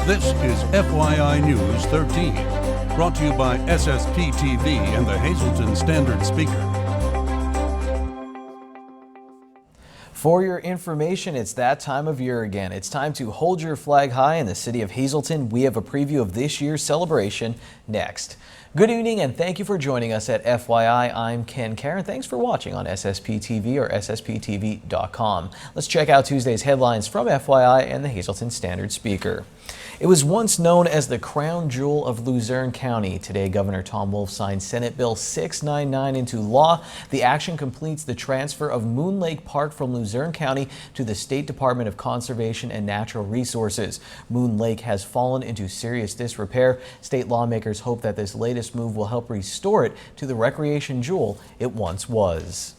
This is FYI News 13, brought to you by SSPTV and the Hazleton Standard Speaker. For your information, it's that time of year again. It's time to hold your flag high in the city of Hazleton. We have a preview of this year's celebration next. Good evening and thank you for joining us at FYI. I'm Ken Karen. Thanks for watching on SSPTV or SSPTV.com. Let's check out Tuesday's headlines from FYI and the Hazleton Standard Speaker. It was once known as the crown jewel of Luzerne County. Today, Governor Tom Wolf signed Senate Bill 699 into law. The action completes the transfer of Moon Lake Park from Luzerne County to the State Department of Conservation and Natural Resources. Moon Lake has fallen into serious disrepair. State lawmakers hope that this latest move will help restore it to the recreation jewel it once was.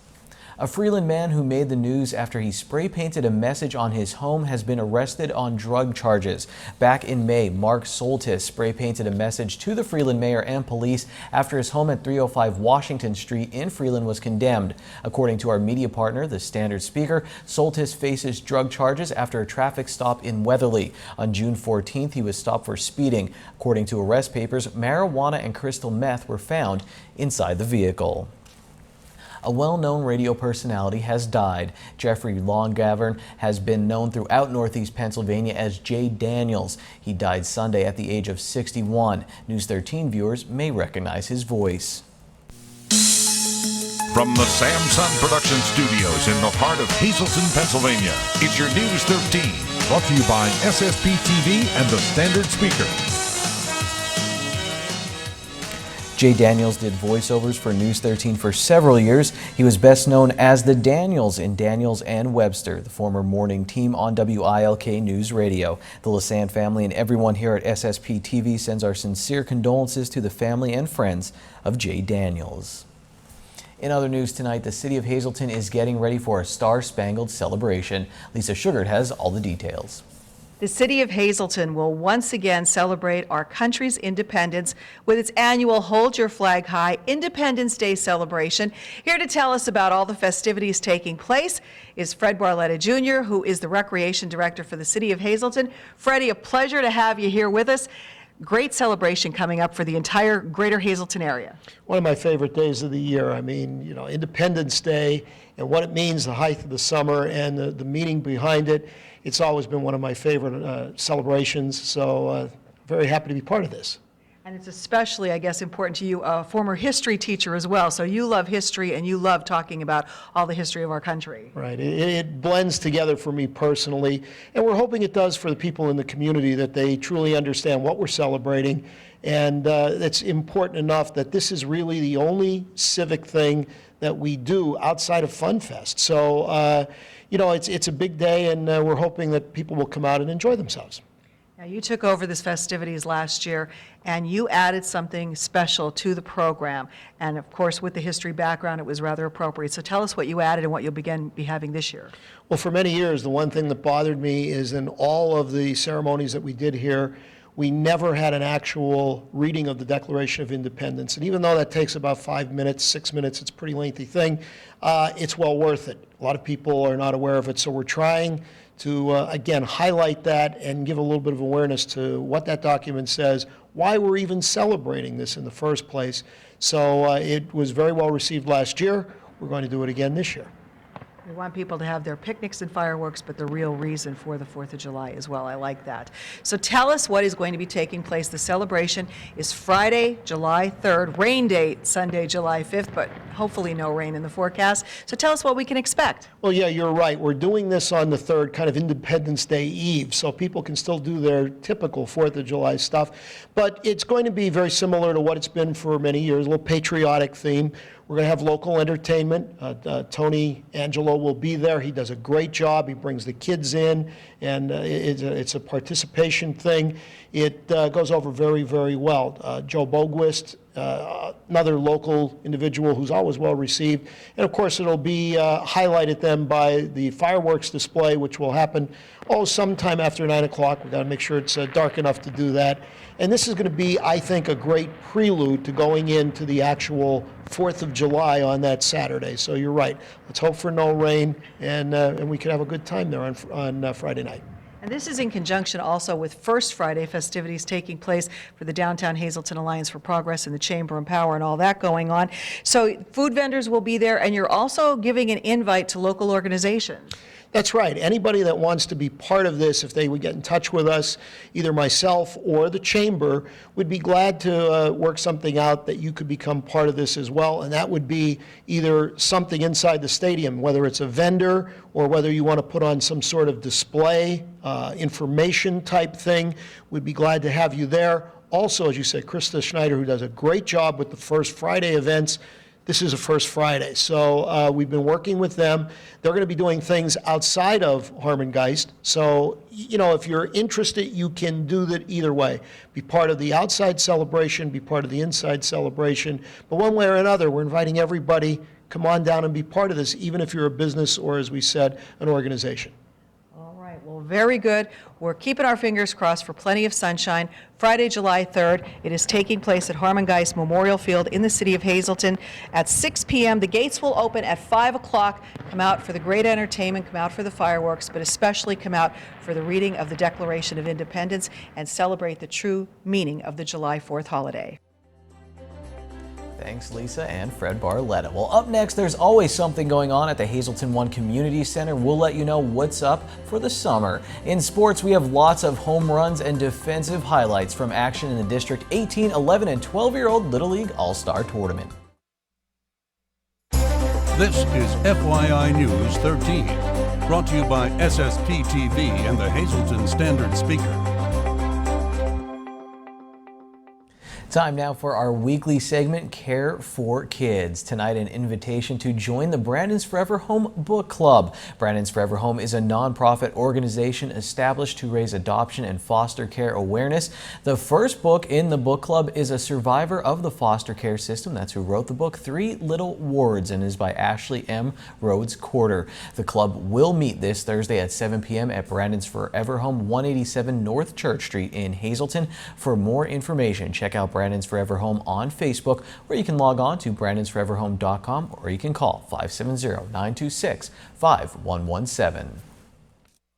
A Freeland man who made the news after he spray painted a message on his home has been arrested on drug charges. Back in May, Mark Soltis spray painted a message to the Freeland mayor and police after his home at 305 Washington Street in Freeland was condemned. According to our media partner, the Standard Speaker, Soltis faces drug charges after a traffic stop in Weatherly. On June 14th, he was stopped for speeding. According to arrest papers, marijuana and crystal meth were found inside the vehicle. A well-known radio personality has died. Jeffrey Longavern has been known throughout Northeast Pennsylvania as Jay Daniels. He died Sunday at the age of 61. News 13 viewers may recognize his voice. From the Samson Production Studios in the heart of Hazleton, Pennsylvania, it's your News 13. Brought to you by SSPTV and the Standard Speaker. Jay Daniels did voiceovers for News 13 for several years. He was best known as the Daniels in Daniels and Webster, the former morning team on WILK News Radio. The Lassand family and everyone here at SSPTV sends our sincere condolences to the family and friends of Jay Daniels. In other news tonight, the city of Hazleton is getting ready for a star-spangled celebration. Lisa Sugart has all the details. The city of Hazleton will once again celebrate our country's independence with its annual Hold Your Flag High Independence Day celebration. Here to tell us about all the festivities taking place is Fred Barletta Jr., who is the Recreation Director for the city of Hazleton. Freddie, a pleasure to have you here with us. Great celebration coming up for the entire greater Hazleton area. One of my favorite days of the year. I mean, you know, Independence Day and what it means, the height of the summer and the meaning behind it. It's always been one of my favorite celebrations, so very happy to be part of this. And it's especially, I guess, important to you, a former history teacher as well. So you love history and you love talking about all the history of our country. Right. It blends together for me personally, and we're hoping it does for the people in the community, that they truly understand what we're celebrating. And it's important enough that this is really the only civic thing that we do outside of Fun Fest. So, you know, it's a big day, and we're hoping that people will come out and enjoy themselves. Now, you took over this festivities last year, and you added something special to the program. And of course, with the history background, it was rather appropriate. So tell us what you added and what you'll be having this year. Well, for many years, the one thing that bothered me is in all of the ceremonies that we did here, we never had an actual reading of the Declaration of Independence. And even though that takes about 5 minutes, 6 minutes, it's a pretty lengthy thing, it's well worth it. A lot of people are not aware of it, so we're trying to, again, highlight that and give a little bit of awareness to what that document says, why we're even celebrating this in the first place. So it was very well received last year. We're going to do it again this year. We want people to have their picnics and fireworks, but the real reason for the 4th of July as well. I like that. So tell us what is going to be taking place. The celebration is Friday, July 3rd, rain date Sunday, July 5th, but hopefully no rain in the forecast. So tell us what we can expect. Well, yeah, you're right. We're doing this on the 3rd, kind of Independence Day Eve, so people can still do their typical 4th of July stuff. But it's going to be very similar to what it's been for many years, a little patriotic theme. We're going to have local entertainment. Tony Angelo will be there. He does a great job. He brings the kids in, and it's a participation thing. It goes over very, very well. Joe Boguist, another local individual who's always well received. And of course, it'll be highlighted then by the fireworks display, which will happen sometime after 9 o'clock. We've got to make sure it's dark enough to do that. And this is going to be, I think, a great prelude to going into the actual 4th of July on that Saturday. So you're right. Let's hope for no rain, and we can have a good time there on Friday night. And this is in conjunction also with First Friday festivities taking place for the Downtown Hazleton Alliance for Progress and the Chamber and Power and all that going on. So food vendors will be there, and you're also giving an invite to local organizations. That's right. Anybody that wants to be part of this, if they would get in touch with us, either myself or the chamber, would be glad to work something out that you could become part of this as well. And that would be either something inside the stadium, whether it's a vendor or whether you want to put on some sort of display, information type thing. We'd be glad to have you there. Also, as you said, Krista Schneider, who does a great job with the First Friday events. This is a First Friday, so we've been working with them. They're going to be doing things outside of Harmongeist. So, you know, if you're interested, you can do that either way. Be part of the outside celebration, be part of the inside celebration. But one way or another, we're inviting everybody, come on down and be part of this, even if you're a business or, as we said, an organization. Well, very good. We're keeping our fingers crossed for plenty of sunshine. Friday, July 3rd, it is taking place at Harmongeist Memorial Field in the city of Hazleton at 6 p.m. The gates will open at 5 o'clock. Come out for the great entertainment, come out for the fireworks, but especially come out for the reading of the Declaration of Independence and celebrate the true meaning of the July 4th holiday. Thanks, Lisa and Fred Barletta. Well, up next, there's always something going on at the Hazleton One Community Center. We'll let you know what's up for the summer. In sports, we have lots of home runs and defensive highlights from action in the District 18, 11, and 12-year-old Little League All-Star Tournament. This is FYI News 13, brought to you by SSPTV and the Hazleton Standard Speaker. Time now for our weekly segment, Care for Kids. Tonight, an invitation to join the Brandon's Forever Home Book Club. Brandon's Forever Home is a nonprofit organization established to raise adoption and foster care awareness. The first book in the book club is a survivor of the foster care system. That's who wrote the book, Three Little Words, and is by Ashley M. Rhodes Corder. The club will meet this Thursday at 7 p.m. at Brandon's Forever Home, 187 North Church Street in Hazleton. For more information, check out Brandon's Forever Home on Facebook, or you can log on to brandonsforeverhome.com, or you can call 570-926-5117.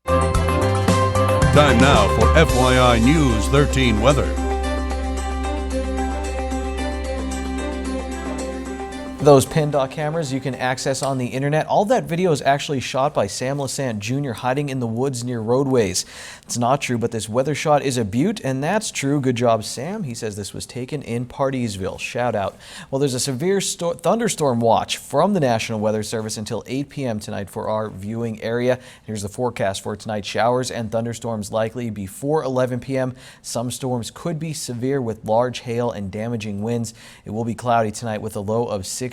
Time now for FYI News 13 weather. Those PennDOT cameras you can access on the internet. All that video is actually shot by Sam Lassant Jr. hiding in the woods near roadways. It's not true, but this weather shot is a beaut, and that's true. Good job, Sam. He says this was taken in Partysville. Shout out. Well, there's a severe thunderstorm watch from the National Weather Service until 8 p.m. tonight for our viewing area. Here's the forecast for tonight. Showers and thunderstorms likely before 11 p.m. Some storms could be severe with large hail and damaging winds. It will be cloudy tonight with a low of 62.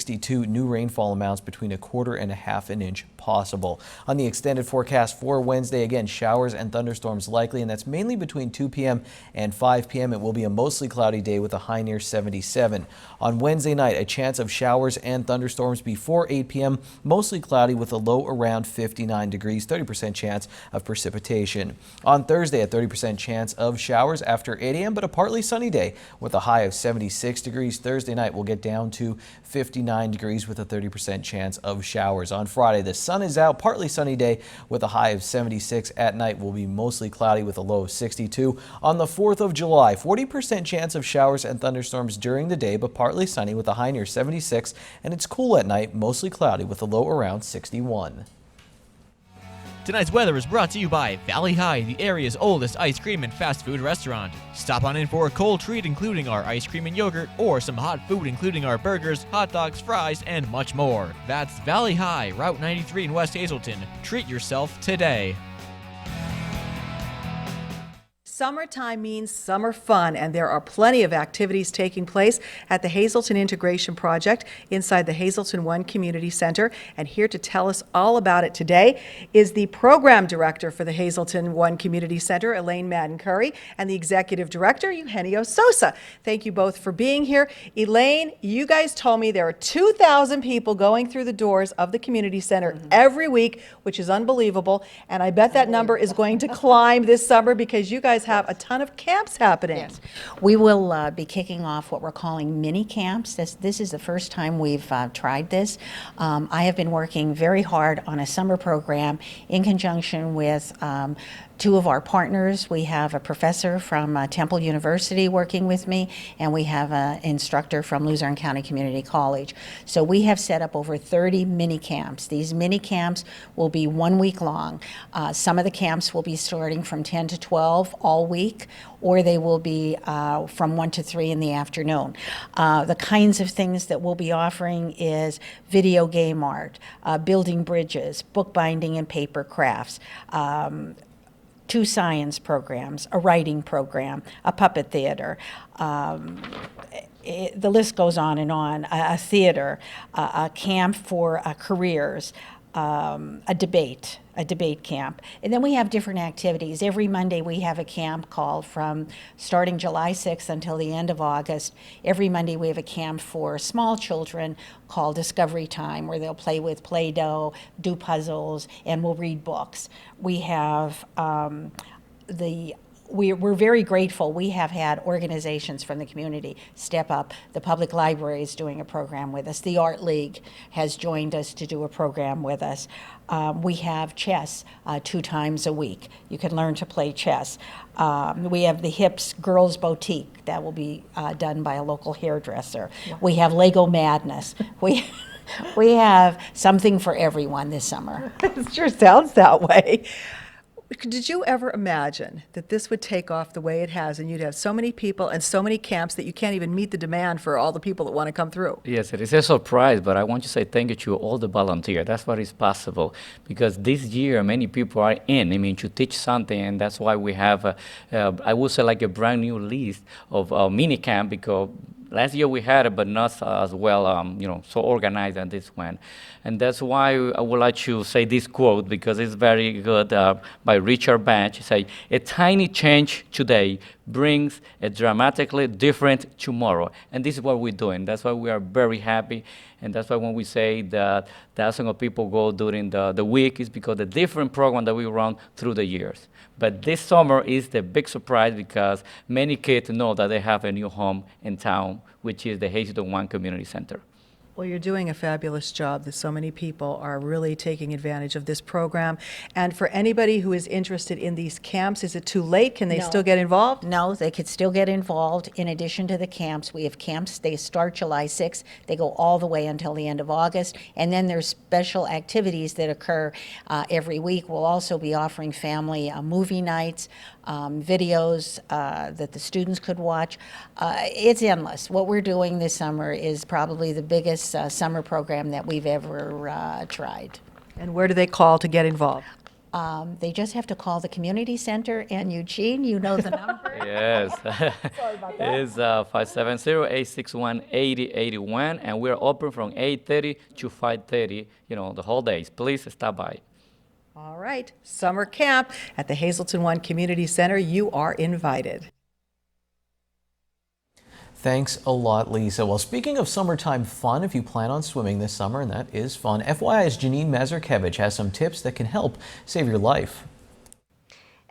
New rainfall amounts between 1/4 and 1/2 an inch possible. On the extended forecast for Wednesday, again, showers and thunderstorms likely, and that's mainly between 2 p.m. and 5 p.m. It will be a mostly cloudy day with a high near 77. On Wednesday night, a chance of showers and thunderstorms before 8 p.m. Mostly cloudy with a low around 59 degrees, 30% chance of precipitation. On Thursday, a 30% chance of showers after 8 a.m., but a partly sunny day with a high of 76 degrees. Thursday night will get down to 59 degrees with a 30% chance of showers. On Friday, the sun is out, partly sunny day with a high of 76. At night will be mostly cloudy with a low of 62. On the 4th of July, 40% chance of showers and thunderstorms during the day, but partly sunny with a high near 76. And it's cool at night, mostly cloudy with a low around 61. Tonight's weather is brought to you by Valley High, the area's oldest ice cream and fast food restaurant. Stop on in for a cold treat including our ice cream and yogurt, or some hot food including our burgers, hot dogs, fries, and much more. That's Valley High, Route 93 in West Hazleton. Treat yourself today. Summertime means summer fun, and there are plenty of activities taking place at the Hazleton Integration Project inside the Hazleton One Community Center. And here to tell us all about it today is the Program Director for the Hazleton One Community Center, Elaine Madden-Curry, and the Executive Director, Eugenio Sosa. Thank you both for being here. Elaine, you guys told me there are 2,000 people going through the doors of the community center every week, which is unbelievable. And I bet that number is going to climb this summer because you guys guys have a ton of camps happening. Yes. We will be kicking off what we're calling mini camps. This is the first time we've tried this. I have been working very hard on a summer program in conjunction with two of our partners. We have a professor from Temple University working with me, and we have an instructor from Luzerne County Community College. So we have set up over 30 mini camps. These mini camps will be 1 week long. Some of the camps will be starting from 10 to 12 all week, or they will be from 1 to 3 in the afternoon. The kinds of things that we'll be offering is video game art, building bridges, bookbinding and paper crafts, 2 science programs, a writing program, a puppet theater. The list goes on and on. A theater, a camp for careers, a debate camp. And then we have different activities. Every Monday we have a camp called from starting July 6th until the end of August. Every Monday we have a camp for small children called Discovery Time, where they'll play with Play-Doh, do puzzles, and we'll read books. We have we're very grateful. We have had organizations from the community step up. The Public Library is doing a program with us. The Art League has joined us to do a program with us. We have chess 2 times a week. You can learn to play chess. We have the Hips Girls Boutique that will be done by a local hairdresser. We have Lego Madness. We have something for everyone this summer. It sure sounds that way. Did you ever imagine that this would take off the way it has, and you'd have so many people and so many camps that you can't even meet the demand for all the people that want to come through? Yes, it is a surprise, but I want to say thank you to all the volunteers. That's what is possible, because this year many people are to teach something, and that's why we have, I would say, like a brand new list of mini camp, because last year we had it, but not as well, so organized as this one. And that's why I would like to say this quote, because it's very good, by Richard Bench. Say, "A tiny change today brings a dramatically different tomorrow." And this is what we're doing. That's why we are very happy. And that's why when we say that thousands of people go during the week, is because the different program that we run through the years. But this summer is the big surprise, because many kids know that they have a new home in town, which is the Hazleton One Community Center. Well, you're doing a fabulous job that so many people are really taking advantage of this program. And for anybody who is interested in these camps, is it too late? Can they still get involved? No, they could still get involved. In addition to the camps, we have camps. They start July 6th. They go all the way until the end of August. And then there's special activities that occur every week. We'll also be offering family movie nights, videos that the students could watch. It's endless. What we're doing this summer is probably the biggest summer program that we've ever tried. And where do they call to get involved? They just have to call the community center, and Eugene, you know the number. Yes. Sorry about that. It's 570-861-8081, and we're open from 8:30 to 5:30, the whole days. Please stop by. All right, summer camp at the Hazleton One Community Center. You are invited. Thanks a lot, Lisa. Well, speaking of summertime fun, if you plan on swimming this summer, and that is fun, FYI's Janine Mazurkevich has some tips that can help save your life.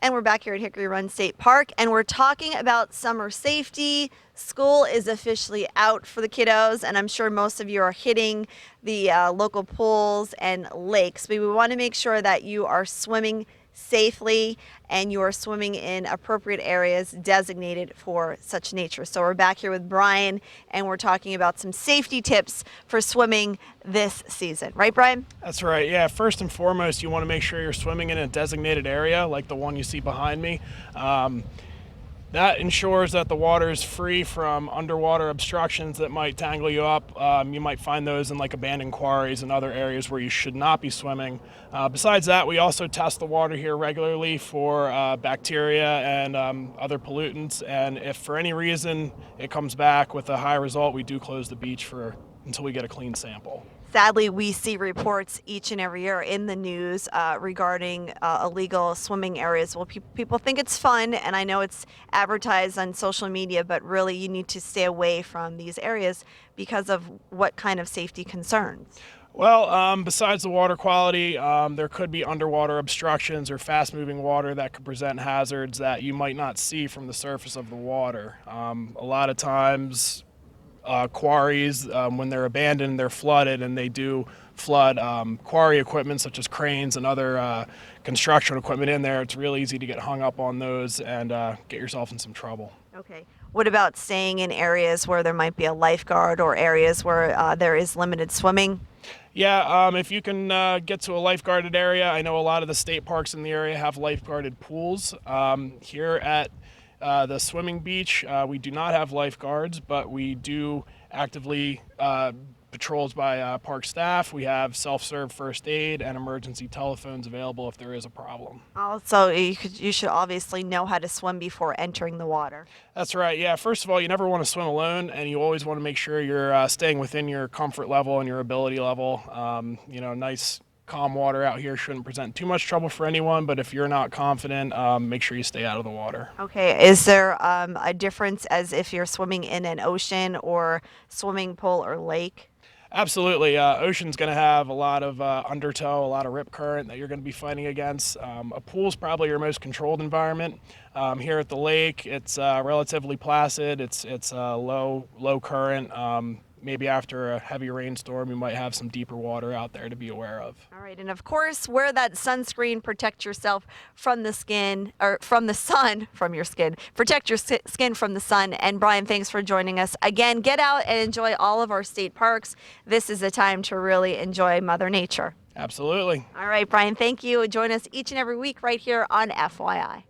And we're back here at Hickory Run State Park, and we're talking about summer safety. School is officially out for the kiddos, and I'm sure most of you are hitting the local pools and lakes. But we want to make sure that you are swimming safely and you are swimming in appropriate areas designated for such nature. So we're back here with Brian, and we're talking about some safety tips for swimming this season. Right, Brian? That's right. Yeah, first and foremost, you want to make sure you're swimming in a designated area like the one you see behind me. That ensures that the water is free from underwater obstructions that might tangle you up. You might find those in like abandoned quarries and other areas where you should not be swimming. Besides that, we also test the water here regularly for bacteria and other pollutants. And if for any reason it comes back with a high result, we do close the beach for until we get a clean sample. Sadly, we see reports each and every year in the news regarding illegal swimming areas. Well, people think it's fun, and I know it's advertised on social media, but really you need to stay away from these areas because of what kind of safety concerns? Well, besides the water quality, there could be underwater obstructions or fast-moving water that could present hazards that you might not see from the surface of the water. A lot of times, quarries, when they're abandoned, they're flooded, and they do flood quarry equipment such as cranes and other construction equipment in there. It's real easy to get hung up on those and get yourself in some trouble. Okay. What about staying in areas where there might be a lifeguard or areas where there is limited swimming? Yeah, if you can get to a lifeguarded area, I know a lot of the state parks in the area have lifeguarded pools. Here at the swimming beach, we do not have lifeguards, but we do actively patrols by park staff. We have self-serve first aid and emergency telephones available if there is a problem. Also, you should obviously know how to swim before entering the water. That's right. Yeah, first of all, you never want to swim alone, and you always want to make sure you're staying within your comfort level and your ability level. Nice calm water out here shouldn't present too much trouble for anyone, but if you're not confident, make sure you stay out of the water. Okay, is there a difference as if you're swimming in an ocean or swimming pool or lake? Absolutely. Ocean's going to have a lot of undertow, a lot of rip current that you're going to be fighting against. A pool's probably your most controlled environment. Here at the lake, it's relatively placid. It's low current. Maybe after a heavy rainstorm, you might have some deeper water out there to be aware of. All right, and of course, wear that sunscreen, protect yourself from the skin, or from the sun, from your skin. Protect your skin from the sun. And Brian, thanks for joining us. Again, get out and enjoy all of our state parks. This is a time to really enjoy Mother Nature. Absolutely. All right, Brian, thank you. Join us each and every week right here on FYI.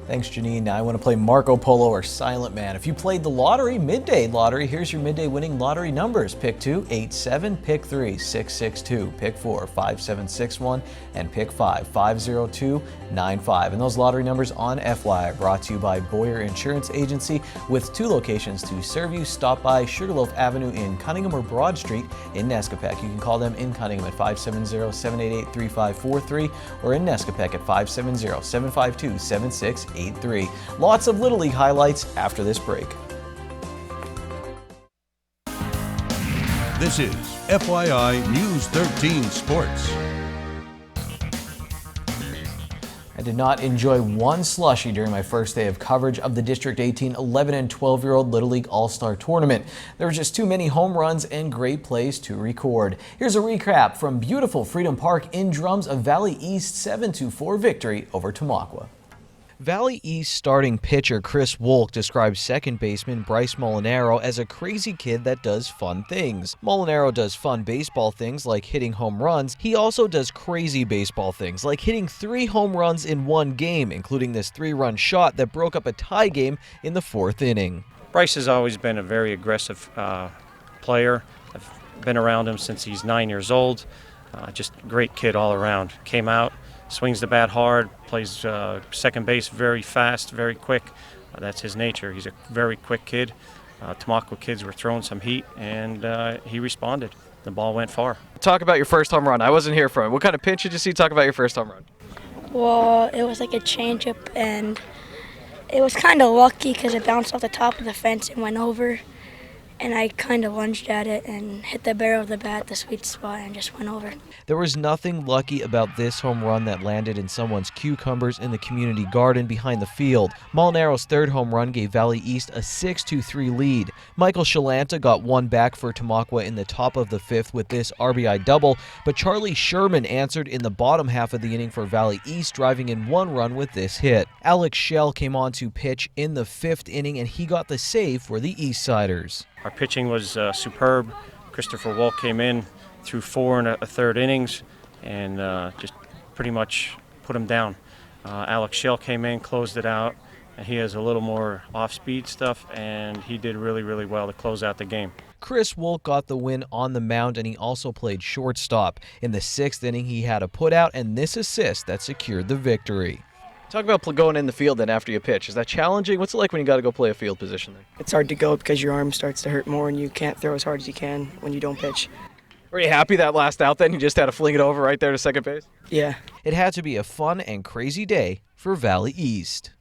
Thanks, Janine. Now I want to play Marco Polo or Silent Man. If you played the lottery, Midday Lottery, here's your midday winning lottery numbers. Pick 2, 87, pick 3, 662, pick 4, 5761, and pick 5, 50295. And those lottery numbers on FYI brought to you by Boyer Insurance Agency with 2 locations to serve you. Stop by Sugarloaf Avenue in Cunningham or Broad Street in Nescopeck. You can call them in Cunningham at 570-788-3543 or in Nescopeck at 570-752-7683. Lots of Little League highlights after this break. This is FYI News 13 Sports. I did not enjoy one slushie during my first day of coverage of the District 18 11 and 12-year-old Little League All-Star Tournament. There were just too many home runs and great plays to record. Here's a recap from beautiful Freedom Park in Drums, a Valley East 7-4 victory over Tamaqua. Valley East starting pitcher Chris Wolk describes second baseman Bryce Molinaro as a crazy kid that does fun things. Molinaro does fun baseball things like hitting home runs. He also does crazy baseball things like hitting 3 home runs in one game, including this 3-run shot that broke up a tie game in the 4th inning. Bryce has always been a very aggressive player. I've been around him since he's 9 years old. Just great kid all around. Came out, swings the bat hard, plays second base very fast, very quick. That's his nature. He's a very quick kid. Tamaqua kids were throwing some heat, and he responded. The ball went far. Talk about your first home run. I wasn't here for it. What kind of pitch did you see? Talk about your first home run. Well, it was like a changeup, and it was kind of lucky because it bounced off the top of the fence and went over. And I kind of lunged at it and hit the barrel of the bat, the sweet spot, and just went over. There was nothing lucky about this home run that landed in someone's cucumbers in the community garden behind the field. Molinaro's third home run gave Valley East a 6-3 lead. Michael Shalanta got one back for Tamaqua in the top of the 5th with this RBI double, but Charlie Sherman answered in the bottom half of the inning for Valley East, driving in 1 run with this hit. Alex Shell came on to pitch in the 5th inning, and he got the save for the Eastsiders. Our pitching was superb. Christopher Wolk came in, threw 4 1/3 innings, and just pretty much put him down. Alex Shell came in, closed it out, and he has a little more off-speed stuff, and he did really, really well to close out the game. Chris Wolk got the win on the mound, and he also played shortstop. In the 6th inning, he had a putout and this assist that secured the victory. Talk about going in the field then after you pitch. Is that challenging? What's it like when you got to go play a field position there? It's hard to go because your arm starts to hurt more and you can't throw as hard as you can when you don't pitch. Were you happy that last out then? You just had to fling it over right there to second base? Yeah. It had to be a fun and crazy day for Valley East.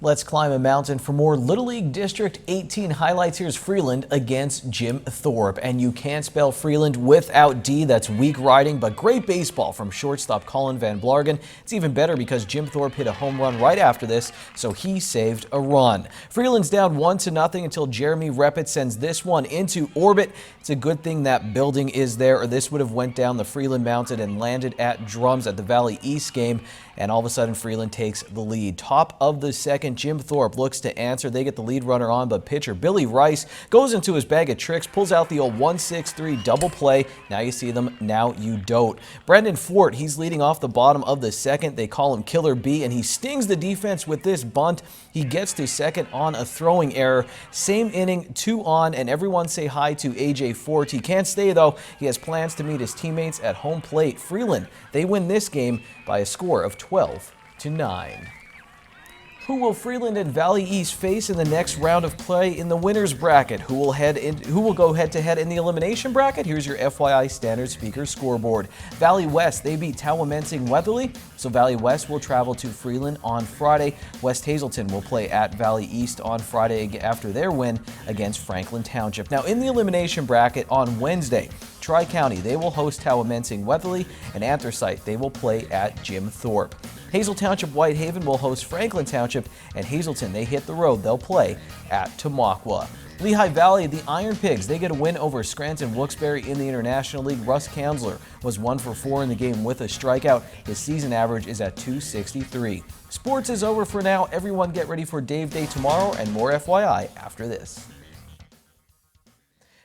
Let's climb a mountain for more Little League District 18 highlights. Here's Freeland against Jim Thorpe. And you can't spell Freeland without D. That's weak riding, but great baseball from shortstop Colin Van Blargen. It's even better because Jim Thorpe hit a home run right after this, so he saved a run. Freeland's down 1-0 until Jeremy Reppett sends this one into orbit. It's a good thing that building is there, or this would have went down the Freeland Mountain and landed at drums at the Valley East game. And all of a sudden, Freeland takes the lead. Top of the second, Jim Thorpe looks to answer. They get the lead runner on, but pitcher Billy Rice goes into his bag of tricks, pulls out the old 1-6-3 double play. Now you see them, now you don't. Brendan Fort, he's leading off the bottom of the second. They call him Killer B, and he stings the defense with this bunt. He gets to second on a throwing error. Same inning, 2 on, and everyone say hi to AJ Fort. He can't stay, though. He has plans to meet his teammates at home plate. Freeland, they win this game by a score of 12-9. Who will Freeland and Valley East face in the next round of play in the winners bracket? Who will go head-to-head in the elimination bracket? Here's your FYI standard speaker scoreboard. Valley West, they beat Tawamensing Weatherly, so Valley West will travel to Freeland on Friday. West Hazelton will play at Valley East on Friday after their win against Franklin Township. Now in the elimination bracket on Wednesday, Tri-County, they will host Tawamensing Weatherly, and Anthracite, they will play at Jim Thorpe. Hazel Township Whitehaven will host Franklin Township, and Hazelton, they hit the road. They'll play at Tamaqua. Lehigh Valley, the Iron Pigs, they get a win over Scranton Wilkes-Barre in the International League. Russ Kanzler was 1 for 4 in the game with a strikeout. His season average is at .263. Sports is over for now. Everyone get ready for Dave Day tomorrow and more FYI after this.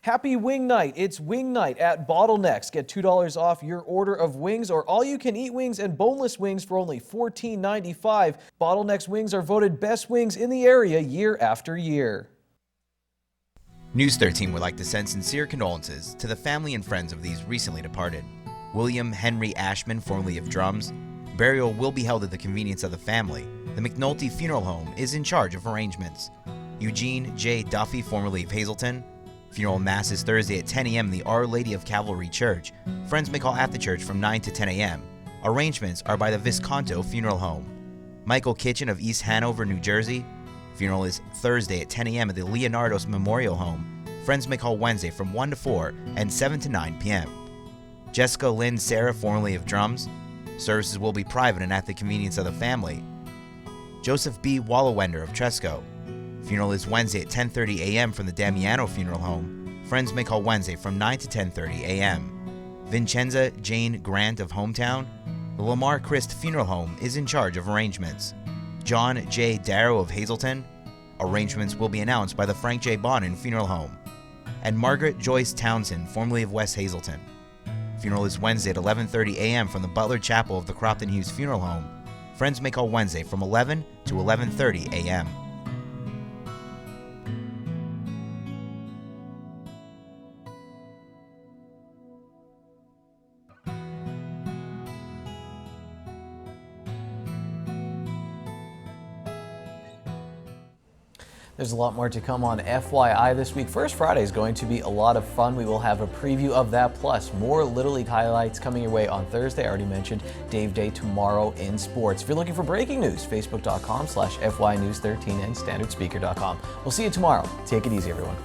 Happy Wing Night. It's Wing Night at Bottlenecks. Get $2 off your order of wings or all-you-can-eat wings and boneless wings for only $14.95. Bottlenecks wings are voted best wings in the area year after year. News 13 would like to send sincere condolences to the family and friends of these recently departed. William Henry Ashman, formerly of Drums. Burial will be held at the convenience of the family. The McNulty Funeral Home is in charge of arrangements. Eugene J. Duffy, formerly of Hazelton. Funeral Mass is Thursday at 10 a.m. in the Our Lady of Cavalry Church. Friends may call at the church from 9 to 10 a.m. Arrangements are by the Visconto Funeral Home. Michael Kitchen of East Hanover, New Jersey. Funeral is Thursday at 10 a.m. at the Leonardo's Memorial Home. Friends may call Wednesday from 1 to 4 and 7 to 9 p.m. Jessica Lynn Sarah, formerly of Drums. Services will be private and at the convenience of the family. Joseph B. Wallawender of Tresco. Funeral is Wednesday at 10:30 a.m. from the Damiano Funeral Home. Friends may call Wednesday from 9 to 10:30 a.m. Vincenza Jane Grant of Hometown. The Lamar Christ Funeral Home is in charge of arrangements. John J. Darrow of Hazelton. Arrangements will be announced by the Frank J. Bonin Funeral Home. And Margaret Joyce Townsend, formerly of West Hazelton. Funeral is Wednesday at 11:30 a.m. from the Butler Chapel of the Crofton Hughes Funeral Home. Friends may call Wednesday from 11 to 11:30 a.m. There's a lot more to come on FYI this week. First Friday is going to be a lot of fun. We will have a preview of that, plus more Little League highlights coming your way on Thursday. I already mentioned Dave Day tomorrow in sports. If you're looking for breaking news, facebook.com/FYNews13 and standardspeaker.com. We'll see you tomorrow. Take it easy, everyone.